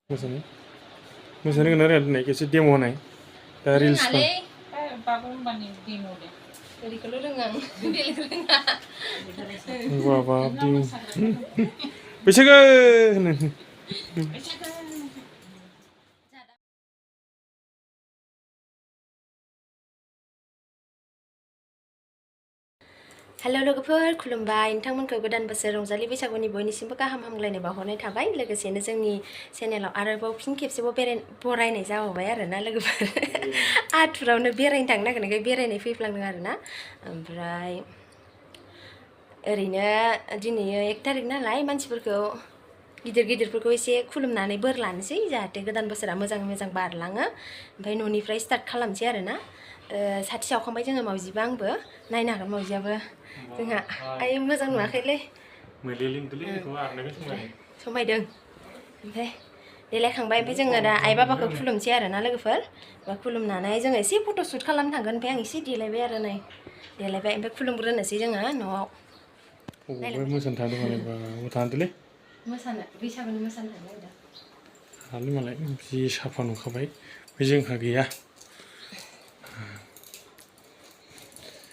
मोसानो मोसानो गोनां रायलायनाय खेबसे डेम होनाय दा रिल्स बागुरुम्बानि डेम दे ओरैखौल' रोङो आं बेलेग रोङा बाबा बैसागो होनो हेल' लोगोफोर खुलुमबाय नोंथांमोनखौ गोदान बोसोर रंजालि बैसागुनि बयनिसिमबो गाहाम हामलायनाय बावहरनाय थाबाय लोगोसेनो जोंनि चेनेलाव आरोबाव फिन खेबसेबाव बरायनाय जाबावबाय आरोना लोगोफोर आथुरावनो बेरायनो थांनो नागिरनायखाय बेरायनाय फैफ्लांदों आरोना ओमफ्राय ओरैनो दिनै 1 तारिख नालाय मानसिफोरखौ गिदिरफोरखौ एसे खुलुमनानै बोर लानोसै जाहाथे गोदान बोसोरा मोजाङै मोजां बारलाङो ओमफ्राय न'निफ्राय स्टार्ट खालामसै आरोना साथि सावखांबाय जोङो मावजिबा आंबो नायनो हागोन मावजियाबो जोंहा आइ मोजां नुवाखैलै समायदों ओमफ्राय देलायखांबाय ओमफ्राय जोङो दा आइ बाबाखौ खुलुमसै आरोना लोगोफोर खुलुमनानै जोङो एसे फट' शुट खालामनो थांगोन ओमफ्राय आं एसे देलायबाय आरो नै देलायबाय ओमफ्राय खुलुमग्रोनोसै जोङो न'आव मोसानो थांदों माने थांदोंलै मोसानो बैसागुनि मोसानो थांनो नागिरदों हालि मालाय जि साफा नुखाबाय ओमफ्राय जोंहा गैया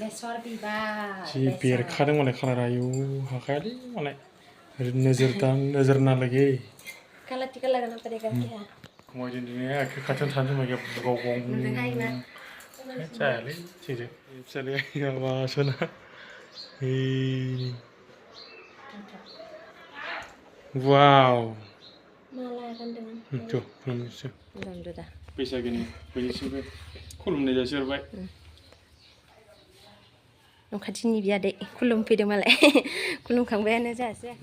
बेसर बिबार जि बेरखादों मालाय खालारा आयौ हाखायालै मालाय नोजोर नालागे काला टिका लगाना पड़ेगा क्या खमायदों दिनै आखि खाथियावनो थानो होनबाय गाव जायालै थिंजों फिसालाया माबा सना वाव माला गानदों tuh खुलुमनोसै बैसागोनि बयनिसिमबो खुलुमनाय जासिहरबाय न' खाथिनि बियादै खुलुमफैदों मालाय खुलुमखांबायानो जायासै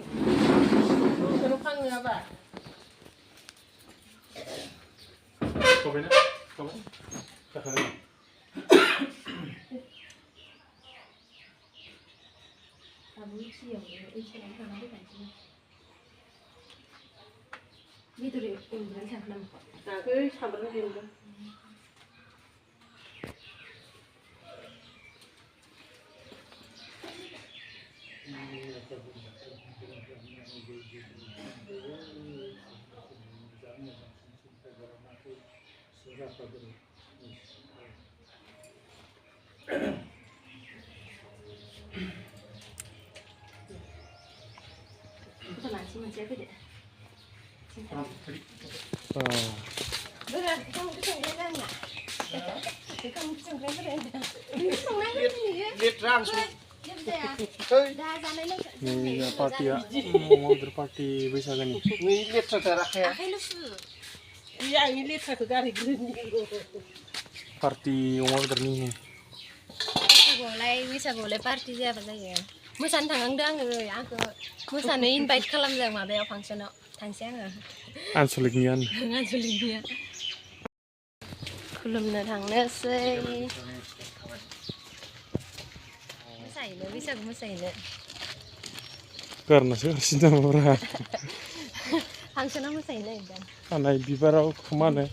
बेदरे उन्दुनानै थांखो नामा? थाङाखै सामब्राम देदों लानोसै मोनसेया फैदो पार्टिया पार्टि बैसागोनि पार्टि अमा बेदरनि बैसागुआवलाय पार्टि जायाबा जायो मोसानो थांनांदों आंखौ मोसानो इनभाइट खालामदों माबायाव फांसनाव थांसै आङो आनसलिकनिया खुलुमनो थांनोसै मोसाहैनो बैसागु मोसाहैनो गारनासो गारसिन नामाब्रा फांसनाव मोसाहैनो नागिरदों खानाय बिबाराव मा होनो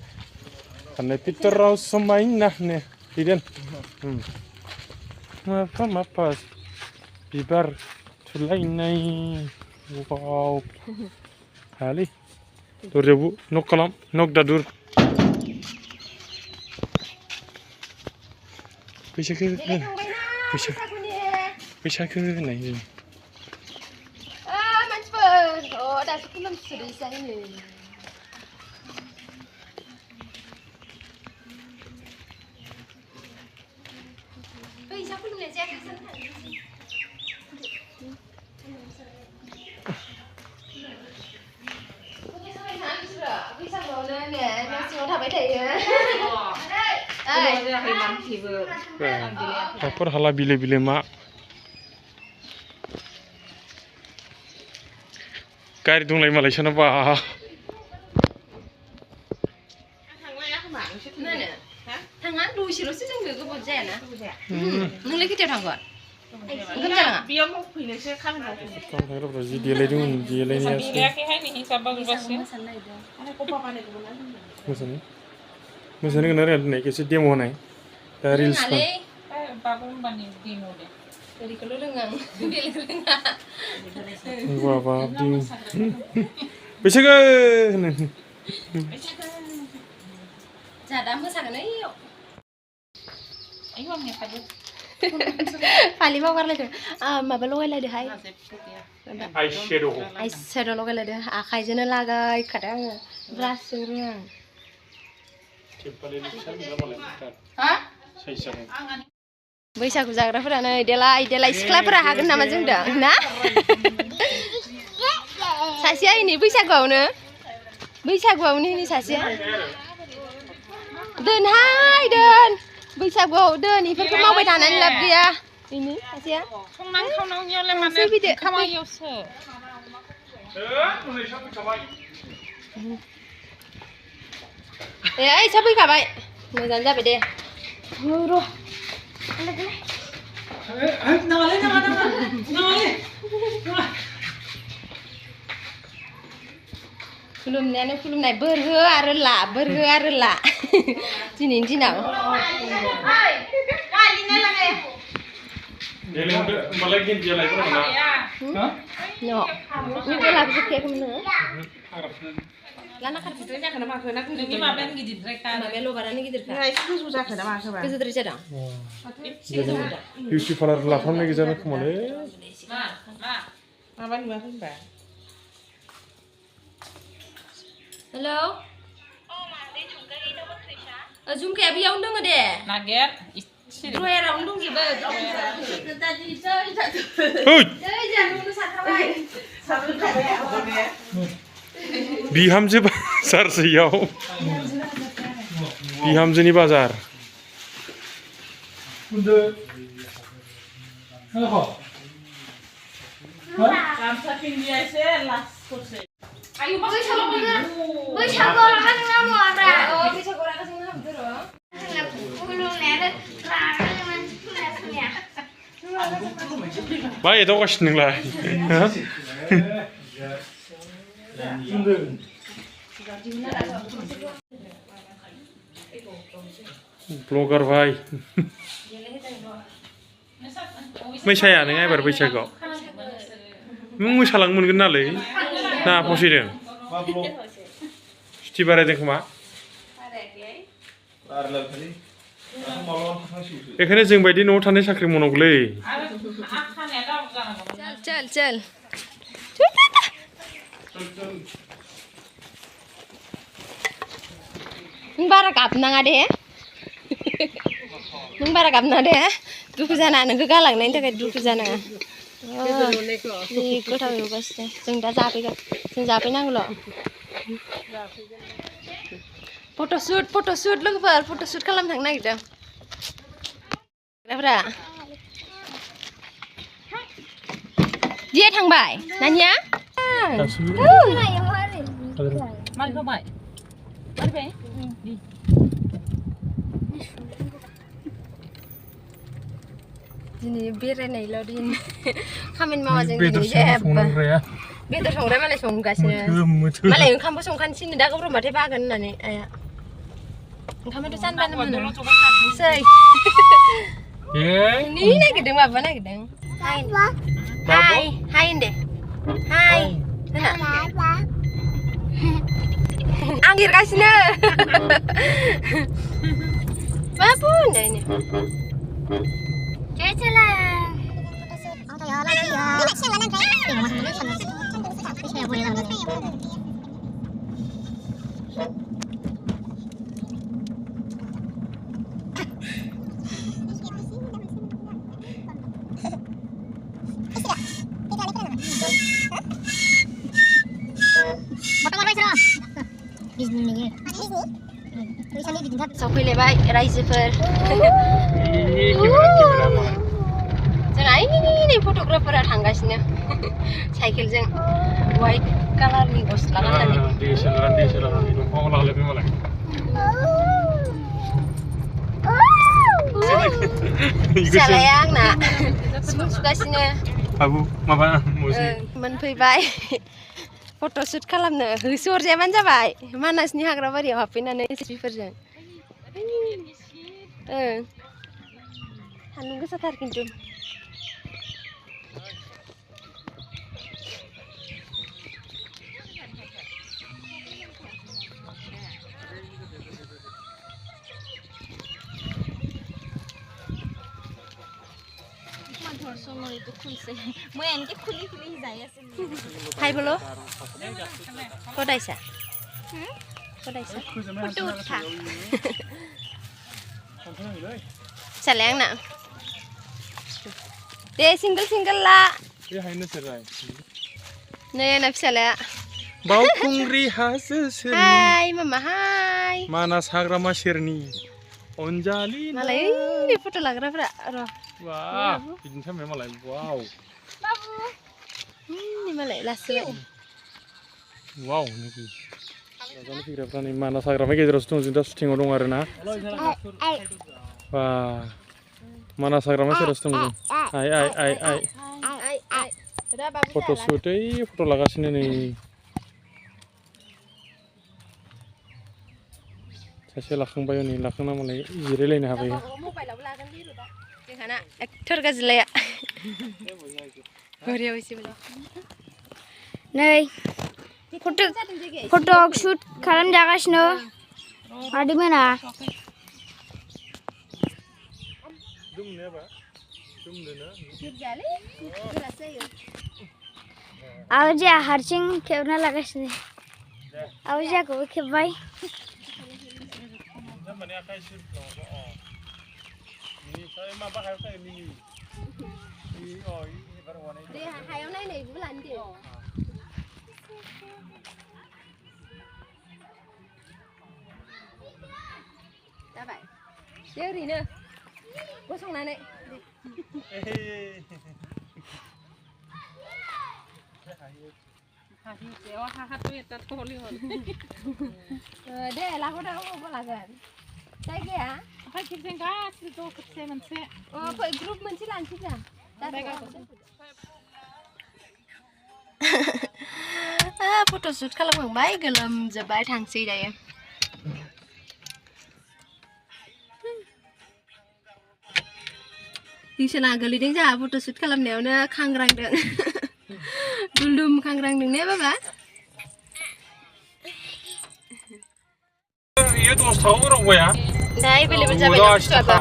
खानाय पितराव समायना नो बिदेन माफा बिबार थुलायनाय वाव हायालै दरजायावबो नक खालाम नक दादुर बैसागो होननाय मानसिफोर दासो खुलुमसोदोंसै फैसा खुलुमनाय जायाखै बैसागुआवनो ने न' सिङाव थाबाय थायो हाफोर हाला बिले मा गारि दंलाय मालाय सोनाबा थाङा दसेल'सो जोंनो गोबाव जायाना नोंलाय खैथायाव थांगोन ओंखाम जानाङा बेयाव फैनोसो खामानियाव जि देलायदोंमोन देलायनायासो देलायाखैहाय नै हिसाब बाजोबासो मोसानो गोनां रायलायनाय खेबसे डेम होनाय दा रिल्स बागुरुम्बानि डेम दे ओरैखौल' रोङो आं बेलेग रोङा बाबा बैसागो होनो Dạ đã mosaगोन ओइयाव Ayo angnya pada. फालि बावगारलायदों माबा लगायलायदोहाय आइ शेड' आइसेड' लगायलायदों आखाइजोंनो लागायखादों आङो ब्रासजों रोङा आं Ha? बैसागु जाग्राफोरा नै देलाय देलाय सिख्लाफोरा हागोन नामा जोंदों ना सासेया इनि बैसागुआवनो इनि सासेया दोनहाय दोन बैसागुआव दोन इफोरखौ मावबाय थानानै लाब गैया इनि सासेया संनां खावनांनियावलाय माने फैदो खामानियावसो ए ओइ सा फैखाबाय मोजां जाबाय दे र' खुलुमनायानो खुलुमनाय बोर हो आरो ला दिनैनि दिनाव होमबालाय गेन्दियालाय फोराना न' नोंबो लाबोजोबखायाखैमोन नोङो लाना खारफुदो जाखोना माखो ना नोंनि माबायानो गिदिरद्रायखा माबाया लबारानो गिदिरखा गोजौ जाखोना माखोबा गोजौद्राय जादों बिउटि पार्लार लाफानाय गोजानो खोमालै माबा नुवाखै होनबा हेलौ झुमखाया बेयावनो दङ दे नागिर ड्रयारावनो दंजोबो बिहामजो बाजारसैयाव बिहामजोनि बाजार गामसा पिन्दिया एसे लास्टफोरसै आयु बैसागुआव रागा जोंना मारा बैसागुआव रागा जोंना हाबदो र' मा एदावगासिनो नोंलाय ब्लगार भाई मोसाया नों एबार बैसागुआव नों मोसालांनो मोनगोन नालै ना फसायदों सुथि बारायदों खोमा बेखायनो जों बायदि न'आव थानाय साख्रि मावनांगौलै चल चल नों बारा गाबनाङा दे नों बारा गाबनाङा दे दुखु जानाङा नोंखौ गालांनायनि थाखाय दुखु जानाङा जि गोथाव एवगासिनो जों दा जाफैगोन जों जाफैनांगौल' फट'शुट लोगोफोर फट'शुट खालामनो थांनो नागिरदों दिया थांबाय नानिया दिनै बेरायनायल' दिन खामानि मावा जों दिनै जेबो बेदर संग्रा मालाय संगासिनो मालाय ओंखामबो संखानोसैनो दा गरमबाथाय बागोन होननानै आइया ओंखामाथ' जानबानो मोनो सै नि नागिरदों माबा नागिरदों हाय हाय होनदे हाय आं एरगासिनो बाबु होनदों सफैलायबाय रायजोफोर जोंना नै फट'ग्राफारा थांगासिनो साइकेलजों वाइट कालारनि गस्ला गाननानै फिसालाया आंना सिफुं सुगासिनो मोनफैबाय फट'शुट खालामनो होसोहरजायाबानो जाबाय मानासनि हाग्राबारियाव हाबफैनानै एसपिफोरजों सान्दुं गोसाथार खिन्थु সময় তো খুলছে মই এনকে খুলি খুলি যাই আছে খাই বলো কটাইছা কটাইছা ফটো উঠা Salah yang nak. Deh single lah. Dia hanya serai. Nih nak salah. Bau kungri hasil sirni. Hai mama hai. Mana sagrama sirni. Onjali. Malah ini foto lagi roh. Wah, ini sampai malah wow. Ini malah last. Wow, nih. Jangan pikir apa nih mana sagrama kita terus sudah syuting orang arena. Wah, mana sagrama terus tunggu. Ai. Foto shoot foto laga sini nih. Saya lakang bayu nih, lakang nama lagi jirele nih apa ya? Yang mana aktor gazela ya. Korea wisi belum. নাই photo shoot খারাম জাগাস না আদিমে না Dum nih apa? Dum deh na. আওজে হারচিং কেউনা লাগাস নে আওজে কো খেবাই Zaman akai shoot oh. Ini saya mah bakal kayak ini. Ini baru warna ini. Dia hayang naik nih bulan dia. Dapat. Dia ri ne. Gosong nane. Deh lah kau dah mau belajar. Saya kaya. Oh, kau grup mencil lanci kan? Foto shoot kalau bang baik gelam jabai thangsi dah ya. Di sana gali deng jah foto shoot kalau neona kangrang deng. Dulum kangrang deng ne bapa? Iya tuh tahu orang gue ya. Dah, beli berjabai nak coba.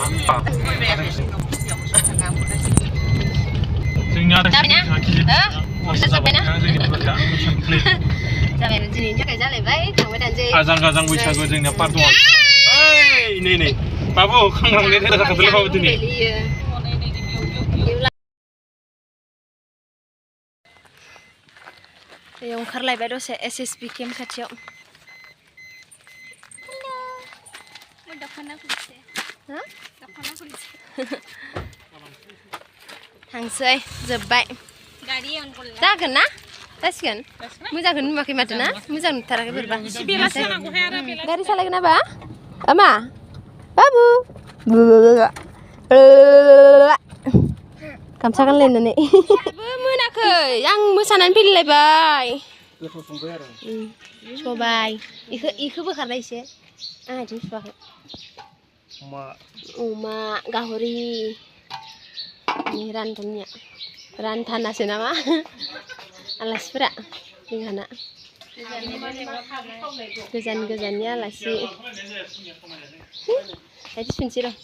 Tinggal Jabai nanti ni jaga jalan baik, kamu nanti. Azang-azang बैसागु जोंनिया part 1 ओइ नै बाबु खांग्रांनि देरा खाथले बाबु दिनै Yang oंखारलायबाय दसे SSB केम खाथियाव दखना खुलिसे हा दखना खुलिसे थांसै जोबबाय गाड़ी अन करला जागोन ना जासिगोन मोजांखौनो नुवाखै माथो ना मोजां नुथाराखै बोरैबा गारि सालायगोन नाबा आमा बाबु गामसा गानलायनानै मोनाखै आं मोसानानै फैलायबाय सबाय इखो बोखारनाय एसे आं आथिं सुवाखै अमा गाहरि रानथानिया रानथानासो नामा आलासिफोरा जोंहाना गोजान गोजाननि आलासि बायदि सुनसै र'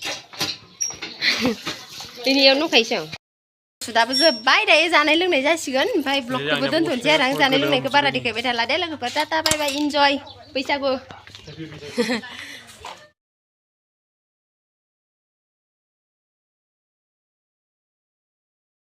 बेनियाव नुखायसो दाबो जोबबाय दायो जानाय लोंनाय जासिगोन ओमफ्राय ब्लगखौबो दोनथ'नोसै आरो आं जानाय लोंनायखौ बारा देखायबाय थाला दे लोगोफोर टाटा बाय बाय इन्जय बैसागु